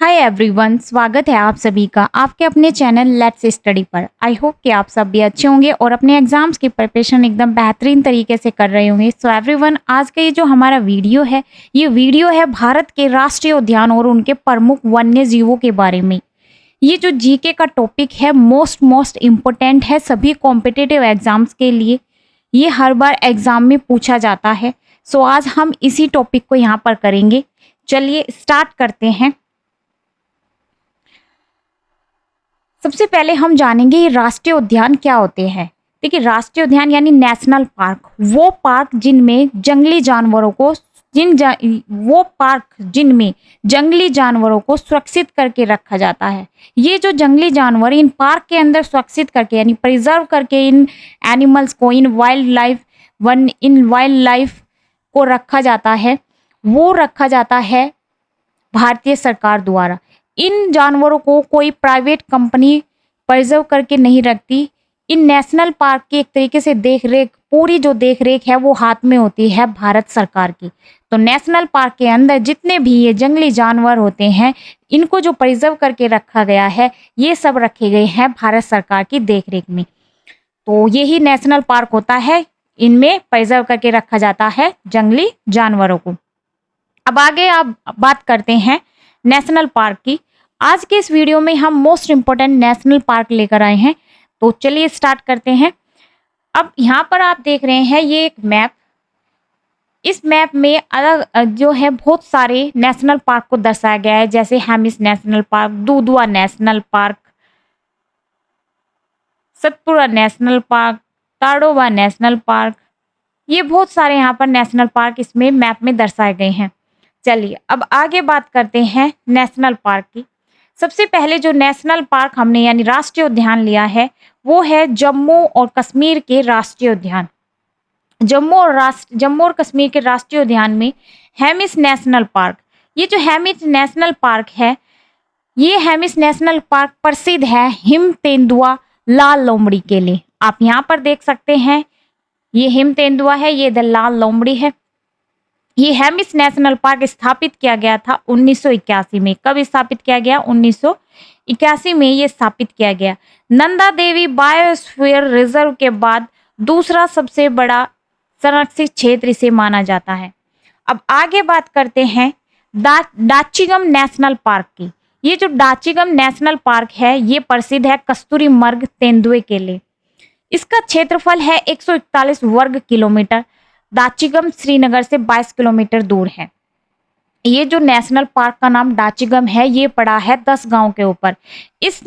Hi everyone, स्वागत है आप सभी का आपके अपने चैनल लेट्स स्टडी पर। आई होप कि आप सब भी अच्छे होंगे और अपने एग्जाम्स की प्रिपरेशन एकदम बेहतरीन तरीके से कर रहे होंगे। सो एवरीवन, आज का ये जो हमारा वीडियो है, ये वीडियो है भारत के राष्ट्रीय उद्यान और उनके प्रमुख वन्य जीवों के बारे में। ये जो जीके का टॉपिक है मोस्ट इम्पोर्टेंट है सभी कॉम्पिटिटिव एग्जाम्स के लिए। ये हर बार एग्जाम में पूछा जाता है। सो आज हम इसी टॉपिक को यहाँ पर करेंगे। चलिए स्टार्ट करते हैं। सबसे पहले हम जानेंगे ये राष्ट्रीय उद्यान क्या होते हैं। देखिए, राष्ट्रीय उद्यान यानी नेशनल पार्क, वो पार्क जिनमें जंगली जानवरों को जिनमें जंगली जानवरों को सुरक्षित करके रखा जाता है। ये जो जंगली जानवर इन पार्क के अंदर सुरक्षित करके यानी प्रिजर्व करके इन एनिमल्स को इन वाइल्ड लाइफ को रखा जाता है, वो रखा जाता है भारतीय सरकार द्वारा। इन जानवरों को कोई प्राइवेट कंपनी प्रिजर्व करके नहीं रखती। इन नेशनल पार्क की एक तरीके से पूरी जो देख रेख है वो हाथ में होती है भारत सरकार की। तो नेशनल पार्क के अंदर जितने भी ये जंगली जानवर होते हैं, इनको जो प्रिजर्व करके रखा गया है, ये सब रखे गए हैं भारत सरकार की देख रेख में। तो यही नेशनल पार्क होता है, इनमें प्रिजर्व करके रखा जाता है जंगली जानवरों को। अब आगे आप बात करते हैं नेशनल पार्क की। आज के इस वीडियो में हम मोस्ट इम्पोर्टेंट नेशनल पार्क लेकर आए हैं। तो चलिए स्टार्ट करते हैं। अब यहाँ पर आप देख रहे हैं ये एक मैप। इस मैप में अलग जो है बहुत सारे नेशनल पार्क को दर्शाया गया है, जैसे Hemis national park, Dudhwa national park, Satpura national park, Tadoba national park. ये बहुत सारे यहाँ पर नेशनल पार्क इसमें मैप में दर्शाए गए हैं। चलिए अब आगे बात करते हैं नेशनल पार्क की। सबसे पहले जो नेशनल पार्क हमने यानी राष्ट्रीय उद्यान लिया है वो है जम्मू और कश्मीर के राष्ट्रीय उद्यान। जम्मू और कश्मीर के राष्ट्रीय उद्यान में हेमिस नेशनल पार्क। ये जो हेमिस नेशनल पार्क है, ये हेमिस नेशनल पार्क प्रसिद्ध है हिम तेंदुआ लाल लोमड़ी के लिए। आप यहाँ पर देख सकते हैं, ये हिम तेंदुआ है, ये लाल लोमड़ी है। ये हेमिस नेशनल पार्क स्थापित किया गया था 1981 में। कब स्थापित किया गया? 1981 में ये स्थापित किया गया। नंदा देवी बायोस्फीयर रिजर्व के बाद दूसरा सबसे बड़ा संरक्षित क्षेत्र इसे माना जाता है। अब आगे बात करते हैं डाचिगम नेशनल पार्क की। ये जो डाचिगम नेशनल पार्क है, ये प्रसिद्ध है कस्तूरी मृग तेंदुए के लिए। इसका क्षेत्रफल है 141 वर्ग किलोमीटर। डाचिगम श्रीनगर से 22 किलोमीटर दूर है। ये जो नेशनल पार्क का नाम डाचिगम है, ये पड़ा है 10 गांव के ऊपर। इस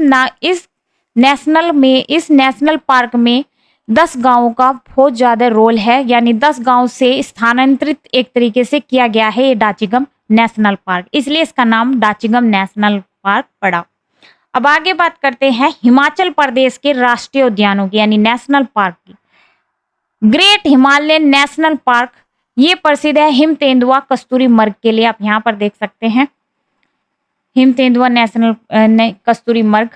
नेशनल पार्क में 10 गांवों का बहुत ज़्यादा रोल है, यानी 10 गांव से स्थानांतरित एक तरीके से किया गया है ये डाचिगम नेशनल पार्क, इसलिए इसका नाम डाचिगम नेशनल पार्क पड़ा। अब आगे बात करते हैं हिमाचल प्रदेश के राष्ट्रीय उद्यानों की यानी नेशनल पार्क की। ग्रेट हिमालयन नेशनल पार्क, ये प्रसिद्ध है हिम तेंदुआ कस्तूरी मृग के लिए। आप यहाँ पर देख सकते हैं हिम तेंदुआ कस्तूरी मृग।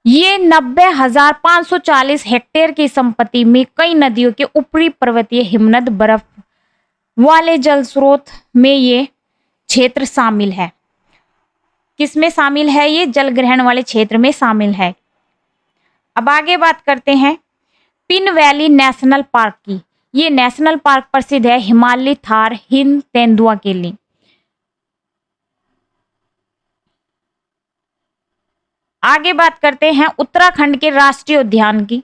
ये 90,540 हेक्टेयर की संपत्ति में कई नदियों के ऊपरी पर्वतीय हिमनद बर्फ वाले जल स्रोत में ये क्षेत्र शामिल है। किसमें शामिल है? ये जल ग्रहण वाले क्षेत्र में शामिल है। अब आगे बात करते हैं पिन वैली नेशनल पार्क की। ये नेशनल पार्क प्रसिद्ध है हिमालय थार हिम तेंदुआ के लिए। आगे बात करते हैं उत्तराखंड के राष्ट्रीय उद्यान की।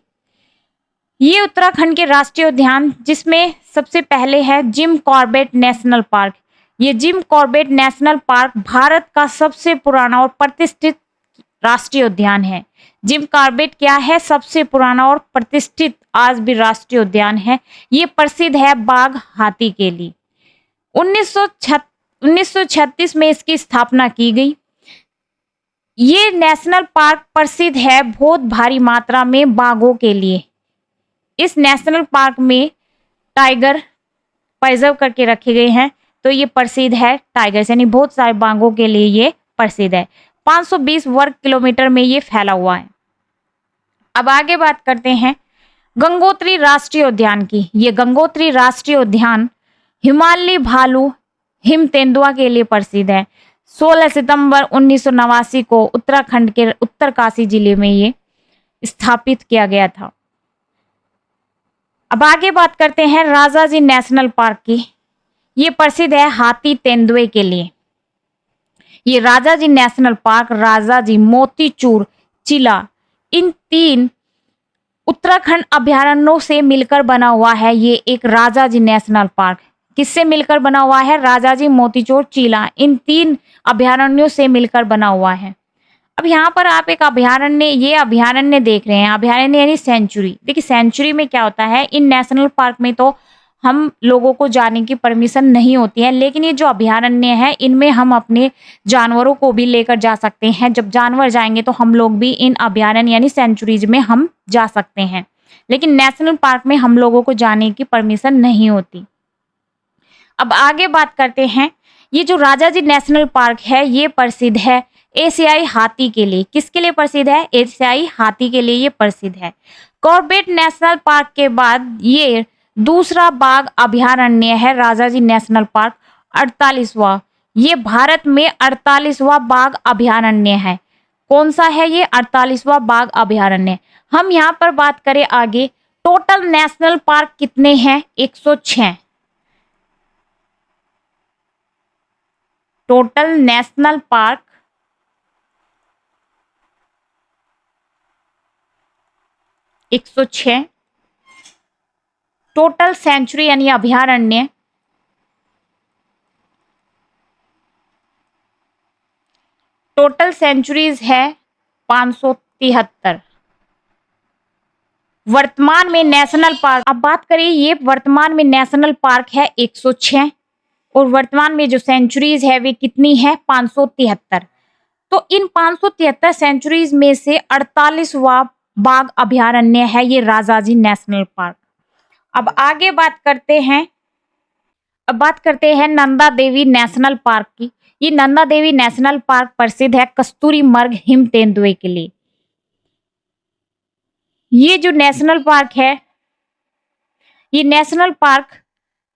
ये उत्तराखंड के राष्ट्रीय उद्यान, जिसमें सबसे पहले है जिम कॉर्बेट नेशनल पार्क। ये Jim Corbett national park Bharat का सबसे पुराना और प्रतिष्ठित राष्ट्रीय उद्यान है। जिम कॉर्बेट क्या है? सबसे पुराना और प्रतिष्ठित आज भी राष्ट्रीय उद्यान है। ये प्रसिद्ध है बाघ हाथी के लिए। 1936 में इसकी स्थापना की गई। ये नेशनल पार्क प्रसिद्ध है बहुत भारी मात्रा में बाघों के लिए। इस नेशनल पार्क में टाइगर प्रिजर्व करके रखे गए हैं, तो ये प्रसिद्ध है टाइगर यानी बहुत सारे बाघों के लिए ये प्रसिद्ध है। 520 वर्ग किलोमीटर में ये फैला हुआ है। अब आगे बात करते हैं गंगोत्री राष्ट्रीय उद्यान की। ये गंगोत्री राष्ट्रीय उद्यान हिमालयी भालू हिम तेंदुआ के लिए प्रसिद्ध है। 16 सितंबर 1989 को उत्तराखंड के उत्तरकाशी जिले में ये स्थापित किया गया था। अब आगे बात करते हैं राजाजी नेशनल पार्क की। ये प्रसिद्ध है हाथी तेंदुए के लिए। ये राजाजी नेशनल पार्क, राजाजी, मोतीचूर, चिला, इन 3 उत्तराखंड अभयारण्यों से मिलकर बना हुआ है ये एक राजाजी नेशनल पार्क। किससे मिलकर बना हुआ है? राजाजी, मोतीचूर, चीला, इन 3 अभयारण्यों से मिलकर बना हुआ है। अब यहाँ पर आप एक अभयारण्य, ये अभयारण्य देख रहे हैं, अभयारण्य यानी सेंचुरी। देखिए सेंचुरी में क्या होता है, इन नेशनल पार्क में तो हम लोगों को जाने की परमिशन नहीं होती है, लेकिन ये जो अभयारण्य है इनमें हम अपने जानवरों को भी लेकर जा सकते हैं। जब जानवर जाएंगे तो हम लोग भी इन अभयारण्य यानी सेंचुरीज में हम जा सकते हैं, लेकिन नेशनल पार्क में हम लोगों को जाने की परमिशन नहीं होती। अब आगे बात करते हैं, ये जो राजाजी नेशनल पार्क है ये प्रसिद्ध है एशियाई हाथी के लिए। किसके लिए प्रसिद्ध है? एशियाई हाथी के लिए ये प्रसिद्ध है। कॉर्बेट नेशनल पार्क के बाद ये दूसरा बाघ अभयारण्य है राजाजी नेशनल पार्क, 48वां। ये भारत में 48वां बाघ अभयारण्य है। कौन सा है ये? 48वां बाघ अभयारण्य। हम यहाँ पर बात करें आगे, टोटल नेशनल पार्क कितने हैं? 106। Total national park 106। Total sanctuary यानी अभयारण्य टोटल सेंचुरीज है 573। वर्तमान में नेशनल पार्क, अब बात करें, ये वर्तमान में नेशनल पार्क है 106 और वर्तमान में जो सेंचुरीज है वे कितनी है? 573। तो इन 573 सेंचुरीज में से 48वां बाघ अभयारण्य है ये राजाजी नेशनल पार्क। अब आगे बात करते हैं, नंदा देवी नेशनल पार्क की। ये नंदा देवी नेशनल पार्क प्रसिद्ध है कस्तूरी मृग हिम तेंदुए के लिए। ये जो नेशनल पार्क है, ये नेशनल पार्क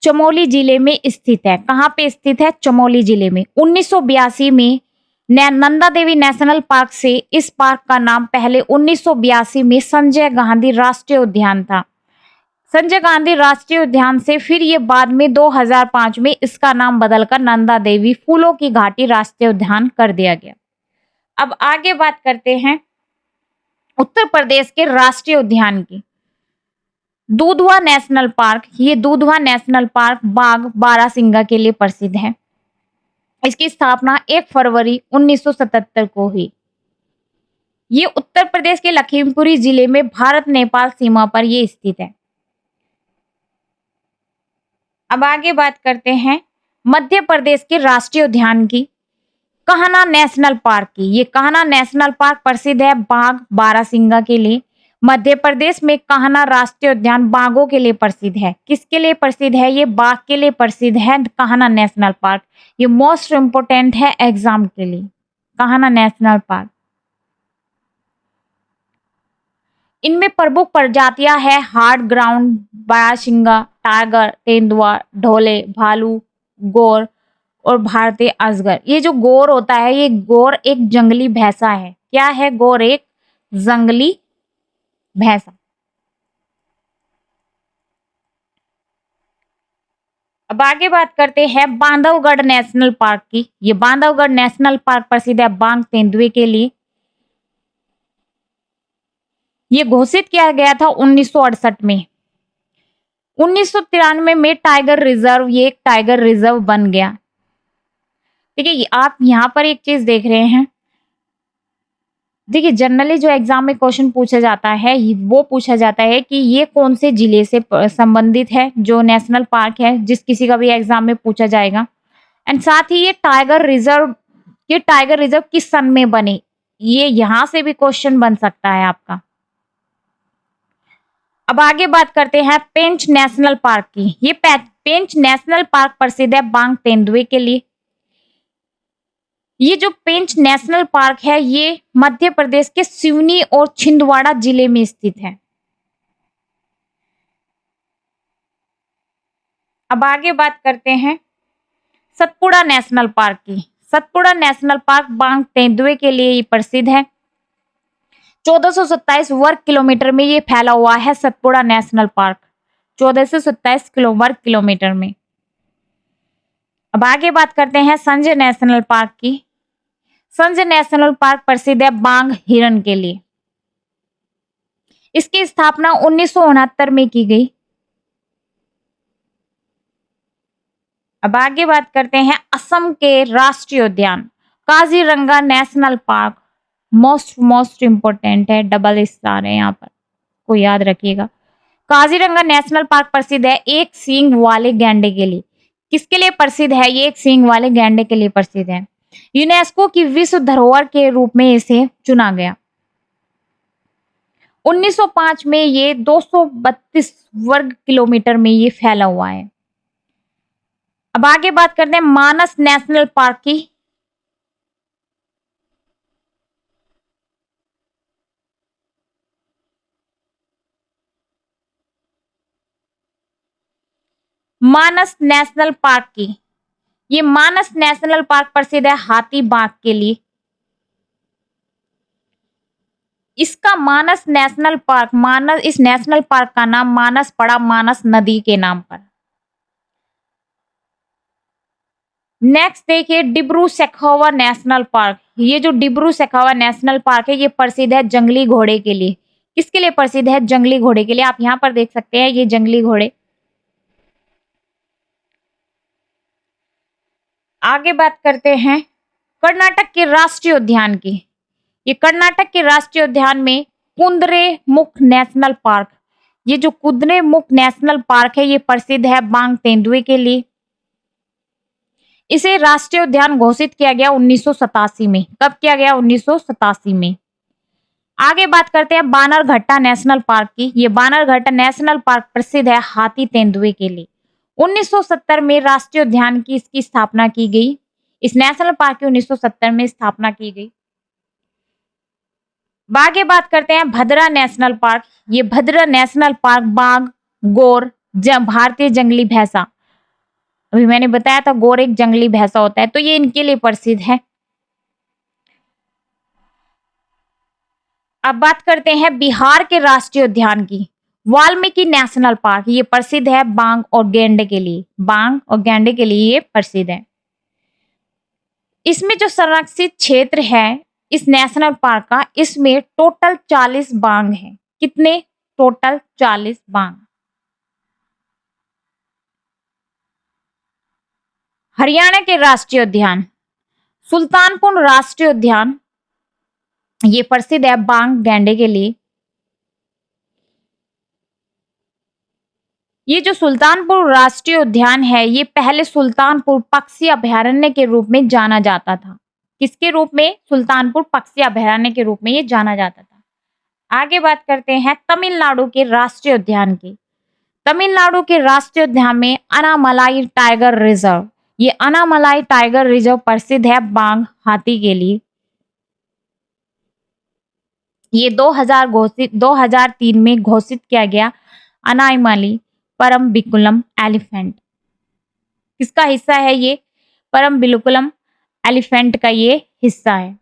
चमोली जिले में स्थित है। कहाँ पे स्थित है? चमोली जिले में। 1982 में नंदा देवी नेशनल पार्क से इस पार्क का नाम पहले 1982 में संजय गांधी राष्ट्रीय उद्यान था। संजय गांधी राष्ट्रीय उद्यान से फिर ये बाद में 2005 में इसका नाम बदलकर नंदा देवी फूलों की घाटी राष्ट्रीय उद्यान कर दिया गया। अब आगे बात करते हैं उत्तर प्रदेश के राष्ट्रीय उद्यान की। दूधवा नेशनल पार्क, ये दूधवा नेशनल पार्क बाघ बारहसिंगा के लिए प्रसिद्ध है। इसकी स्थापना 1 फरवरी 1977 को हुई। ये उत्तर प्रदेश के लखीमपुरी जिले में भारत नेपाल सीमा पर ये स्थित है। अब आगे बात करते हैं मध्य प्रदेश के राष्ट्रीय उद्यान की, कान्हा नेशनल पार्क की। ये कान्हा नेशनल पार्क प्रसिद्ध है बाघ बारहसिंगा के लिए। मध्य प्रदेश में कान्हा राष्ट्रीय उद्यान बाघों के लिए प्रसिद्ध है। किसके लिए प्रसिद्ध है? ये बाघ के लिए प्रसिद्ध है कान्हा नेशनल पार्क। ये मोस्ट इंपोर्टेंट है एग्जाम के लिए, कान्हा नेशनल पार्क। इनमें प्रमुख प्रजातियां है हार्ड ग्राउंड, बारहसिंगा, टाइगर, तेंदुआ, ढोले, भालू, गोर और भारतीय अजगर। ये जो गोर होता है, ये गोर एक जंगली भैंसा है। क्या है? गोर एक जंगली भैंसा। अब आगे बात करते हैं बांधवगढ़ नेशनल पार्क की। ये बांधवगढ़ नेशनल पार्क प्रसिद्ध है बाघ तेंदुए के लिए। ये घोषित किया गया था 1968 में। 1993 में टाइगर रिजर्व, ये एक टाइगर रिजर्व बन गया। देखिए आप यहाँ पर एक चीज देख रहे हैं, देखिए जनरली जो एग्जाम में क्वेश्चन पूछा जाता है वो पूछा जाता है कि ये कौन से जिले से संबंधित है, जो नेशनल पार्क है, जिस किसी का भी एग्जाम में पूछा जाएगा। एंड साथ ही ये टाइगर रिजर्व किस सन में बने, ये यहां से भी क्वेश्चन बन सकता है आपका। अब आगे बात करते हैं पेंच नेशनल पार्क की। ये पेंच नेशनल पार्क प्रसिद्ध है बाघ तेंदुए के लिए। ये जो पेंच नेशनल पार्क है ये मध्य प्रदेश के सिवनी और छिंदवाड़ा जिले में स्थित है। अब आगे बात करते हैं सतपुड़ा नेशनल पार्क की। सतपुड़ा नेशनल पार्क बाघ तेंदुए के लिए ये प्रसिद्ध है। 1427 वर्ग किलोमीटर में ये फैला हुआ है सतपुड़ा नेशनल पार्क, 1427 वर्ग किलोमीटर में। अब आगे बात करते हैं संजय नेशनल पार्क की। संजय नेशनल पार्क प्रसिद्ध है बाघ हिरण के लिए। इसकी स्थापना 1969 में की गई। अब आगे बात करते हैं असम के राष्ट्रीय उद्यान Kaziranga national park. Most important है, डबल स्टार है यहाँ पर, को याद रखिएगा। काजीरंगा नेशनल पार्क प्रसिद्ध है एक सींग वाले गैंडे के लिए। किसके लिए प्रसिद्ध है? ये एक सींग वाले गैंडे के लिए प्रसिद्ध है। यूनेस्को की विश्व धरोहर के रूप में इसे चुना गया। 1905 में ये 232 वर्ग किलोमीटर में ये फैला हुआ है। अब आगे बात करते हैं मानस नेशनल पार्क की। मानस नेशनल पार्क की। ये मानस नेशनल पार्क प्रसिद्ध है हाथी बाघ के लिए। इसका मानस नेशनल पार्क, मानस, इस नेशनल पार्क का नाम मानस पड़ा मानस नदी के नाम पर। नेक्स्ट देखिए डिब्रू सैखोवा नेशनल पार्क। ये जो डिब्रू सैखोवा नेशनल पार्क है ये प्रसिद्ध है जंगली घोड़े के लिए। किसके लिए प्रसिद्ध है? जंगली घोड़े के लिए। आप यहाँ पर देख सकते हैं ये जंगली घोड़े। आगे बात करते हैं कर्नाटक के राष्ट्रीय उद्यान की। ये कर्नाटक के राष्ट्रीय उद्यान में कुद्रेमुख नेशनल पार्क, ये जो कुद्रेमुख नेशनल पार्क है ये प्रसिद्ध है बाघ तेंदुए के लिए। इसे राष्ट्रीय उद्यान घोषित किया गया 1987 में। कब किया गया? 1987 में। आगे बात करते हैं बानरघट्टा नेशनल पार्क की। ये बानरघट्टा नेशनल पार्क प्रसिद्ध है हाथी तेंदुए के लिए। 1970 में राष्ट्रीय उद्यान की इसकी स्थापना की गई। इस नेशनल पार्क की 1970 में स्थापना की गई। आगे बात करते हैं भद्रा नेशनल पार्क। ये भद्रा नेशनल पार्क बाघ, गोर, भारतीय जंगली भैंसा, अभी मैंने बताया था गोर एक जंगली भैंसा होता है, तो ये इनके लिए प्रसिद्ध है। अब बात करते हैं बिहार के राष्ट्रीय उद्यान की। वाल्मीकि नेशनल पार्क, ये प्रसिद्ध है बाघ और गैंडे के लिए। बाघ और गैंडे के लिए ये प्रसिद्ध है। इसमें जो संरक्षित क्षेत्र है इस नेशनल पार्क का, इसमें टोटल 40 बाघ हैं। कितने? टोटल 40 बाघ। हरियाणा के राष्ट्रीय उद्यान सुल्तानपुर राष्ट्रीय उद्यान, ये प्रसिद्ध है बाघ गैंडे के लिए। ये जो सुल्तानपुर राष्ट्रीय उद्यान है ये पहले सुल्तानपुर पक्षी अभयारण्य के रूप में जाना जाता था। किसके रूप में? सुल्तानपुर पक्षी अभयारण्य के रूप में ये जाना जाता था। आगे बात करते हैं तमिलनाडु के राष्ट्रीय उद्यान की। तमिलनाडु के राष्ट्रीय उद्यान में अनामलाई टाइगर रिजर्व, ये अनामलाई टाइगर रिजर्व प्रसिद्ध है बाघ हाथी के लिए। ये 2003 में घोषित किया गया अनामलाई परम्बिकुलम एलिफेंट। किसका हिस्सा है ये? परम्बिकुलम एलिफेंट का ये हिस्सा है।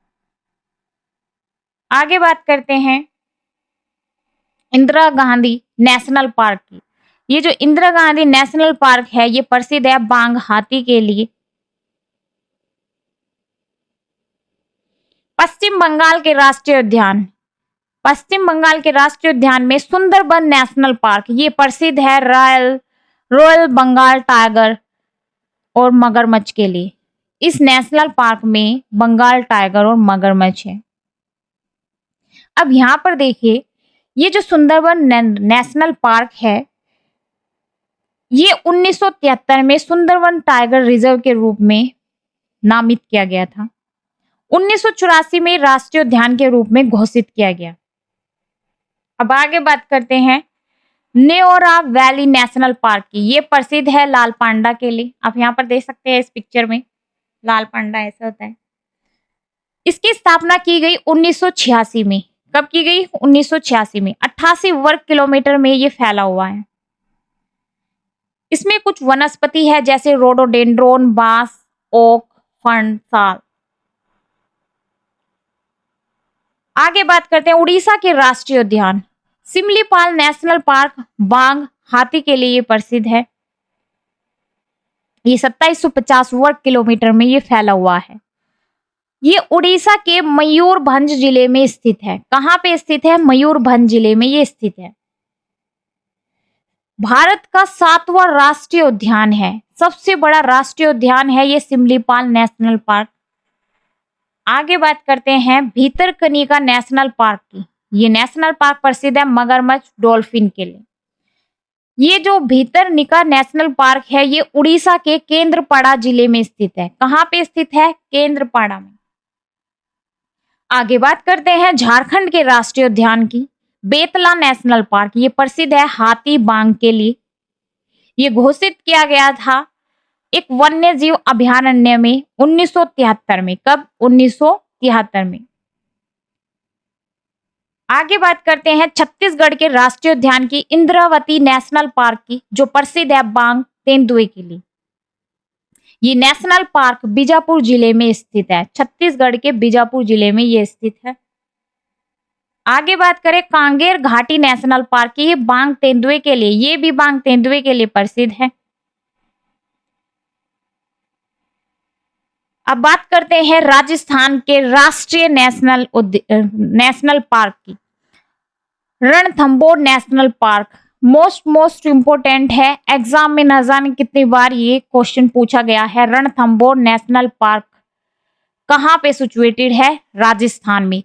आगे बात करते हैं इंदिरा गांधी नेशनल पार्क की। ये जो इंदिरा गांधी नेशनल पार्क है ये प्रसिद्ध है बाघ हाथी के लिए। पश्चिम बंगाल के राष्ट्रीय उद्यान, पश्चिम बंगाल के राष्ट्रीय उद्यान में सुंदरबन नेशनल पार्क, ये प्रसिद्ध है रॉयल बंगाल टाइगर और मगरमच्छ के लिए। इस नेशनल पार्क में बंगाल टाइगर और मगरमच्छ है। अब यहां पर देखिए ये जो सुंदरबन नेशनल पार्क है ये 1973 में सुंदरबन टाइगर रिजर्व के रूप में नामित किया गया था। 1984 में राष्ट्रीय उद्यान के रूप में घोषित किया गया। अब आगे बात करते हैं नेओरा वैली नेशनल पार्क की। ये प्रसिद्ध है लाल पांडा के लिए। आप यहाँ पर देख सकते हैं इस पिक्चर में लाल पांडा ऐसा होता है। इसकी स्थापना की गई 1986 में। कब की गई? 1986 में। 88 वर्ग किलोमीटर में ये फैला हुआ है। इसमें कुछ वनस्पति है जैसे रोडोडेंड्रोन, बांस ओक, फर्न, साल। आगे बात करते हैं उड़ीसा के राष्ट्रीय उद्यान। सिमलीपाल नेशनल पार्क बाघ, हाथी के लिए प्रसिद्ध है। ये 2750 वर्ग किलोमीटर में ये फैला हुआ है। ये उड़ीसा के मयूरभंज जिले में स्थित है। कहां पे स्थित है? मयूरभंज जिले में ये स्थित है। भारत का 7वां राष्ट्रीय उद्यान है। सबसे बड़ा राष्ट्रीय उद्यान है ये सिमलीपाल नेशनल पार्क। आगे बात करते हैं भीतरकनिका नेशनल पार्क की। ये नेशनल पार्क प्रसिद्ध है मगरमच्छ, डॉल्फिन के लिए। ये जो भीतरकनिका नेशनल पार्क है ये उड़ीसा के केंद्रपाड़ा जिले में स्थित है। कहां पे स्थित है? केंद्रपाड़ा में। आगे बात करते हैं झारखंड के राष्ट्रीय उद्यान की। बेतला नेशनल पार्क ये प्रसिद्ध है हाथी, बाघ के लिए। ये घोषित किया गया था एक वन्य जीव अभयारण्य में 1973 में। कब? 1973 में। आगे बात करते हैं छत्तीसगढ़ के राष्ट्रीय उद्यान की, इंद्रावती नेशनल पार्क की, जो प्रसिद्ध है बाघ, तेंदुए के लिए। ये नेशनल पार्क बीजापुर जिले में स्थित है। छत्तीसगढ़ के बीजापुर जिले में ये स्थित है। आगे बात करें कांगेर घाटी नेशनल पार्क की, ये बाघ, तेंदुए के लिए, ये भी बाघ, तेंदुए के लिए प्रसिद्ध है। अब बात करते हैं राजस्थान के राष्ट्रीय नेशनल पार्क की। Ranthambore national park most important है। एग्जाम में न जाने कितनी बार ये क्वेश्चन पूछा गया है। रणथंबोर नेशनल पार्क कहां पे सिचुएटेड है? राजस्थान में।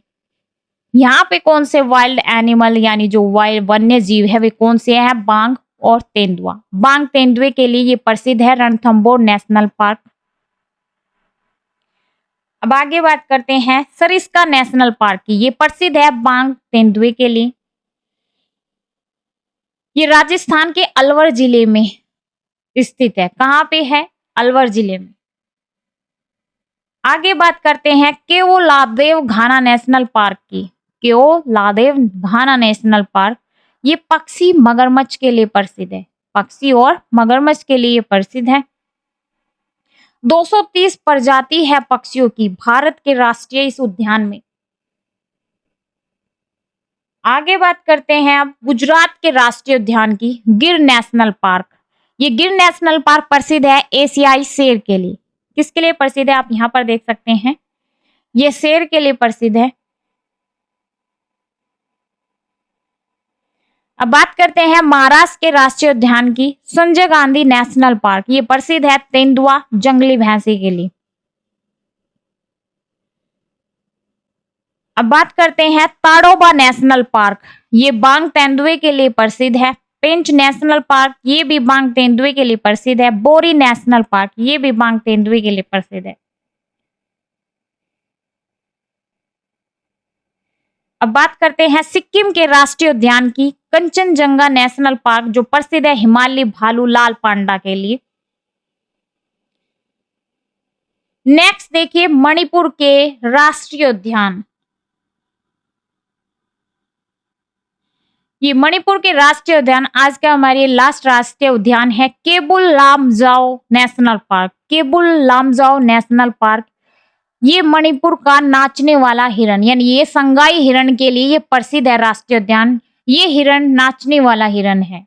यहाँ पे कौन से वाइल्ड एनिमल यानी जो वाइल्ड वन्य जीव है वे कौन से हैं? बाघ और तेंदुआ। बाघ, तेंदुए के लिए ये प्रसिद्ध है रणथंबोर नेशनल पार्क। अब आगे बात करते हैं सरिस्का नेशनल पार्क की। ये प्रसिद्ध है बाघ, तेंदुए के लिए। ये राजस्थान के अलवर जिले में स्थित है। कहां पे है? अलवर जिले में। आगे बात करते हैं केओलादेव घाना नेशनल पार्क की। केओलादेव घाना नेशनल पार्क ये पक्षी, मगरमच्छ के लिए प्रसिद्ध है। पक्षी और मगरमच्छ के लिए प्रसिद्ध है। 230 प्रजाति है पक्षियों की भारत के राष्ट्रीय इस उद्यान में। आगे बात करते हैं अब गुजरात के राष्ट्रीय उद्यान की, गिर नेशनल पार्क। ये गिर नेशनल पार्क प्रसिद्ध है एशियाई शेर के लिए। किसके लिए प्रसिद्ध है? आप यहाँ पर देख सकते हैं, ये शेर के लिए प्रसिद्ध है। अब बात करते हैं महाराष्ट्र के राष्ट्रीय उद्यान की, संजय गांधी नेशनल पार्क। ये प्रसिद्ध है तेंदुआ, जंगली भैंसे के लिए। अब बात करते हैं ताडोबा नेशनल पार्क। ये बाघ, तेंदुए के लिए प्रसिद्ध है। पेंच नेशनल पार्क ये भी बाघ, तेंदुए के लिए प्रसिद्ध है। बोरी नेशनल पार्क ये भी बाघ, तेंदुए के लिए प्रसिद्ध है। अब बात करते हैं सिक्किम के राष्ट्रीय उद्यान की, कंचनजंगा नेशनल पार्क, जो प्रसिद्ध है हिमालयी भालू, लाल पांडा के लिए। नेक्स्ट देखिए मणिपुर के राष्ट्रीय उद्यान। ये मणिपुर के राष्ट्रीय उद्यान आज का हमारे लास्ट राष्ट्रीय उद्यान है Keibul Lamjao national park. Keibul Lamjao national park ये मणिपुर का नाचने वाला हिरण यानी ये संगाई हिरण के लिए ये प्रसिद्ध है राष्ट्रीय उद्यान। ये हिरण नाचने वाला हिरण है।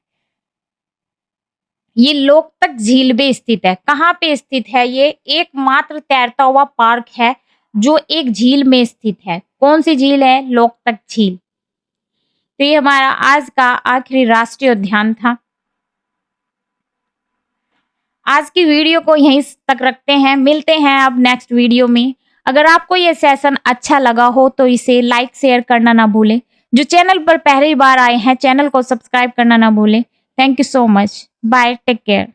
ये लोकतक झील में स्थित है। कहाँ पे स्थित है? ये एकमात्र तैरता हुआ पार्क है जो एक झील में स्थित है। कौन सी झील है? लोकतक झील। तो ये हमारा आज का आखिरी राष्ट्रीय उद्यान था। आज की वीडियो को यहीं तक रखते हैं, मिलते हैं अब नेक्स्ट वीडियो में। अगर आपको ये सेशन अच्छा लगा हो तो इसे लाइक शेयर करना ना भूलें। जो चैनल पर पहली बार आए हैं चैनल को सब्सक्राइब करना ना भूलें। Thank you so much. Bye, take care.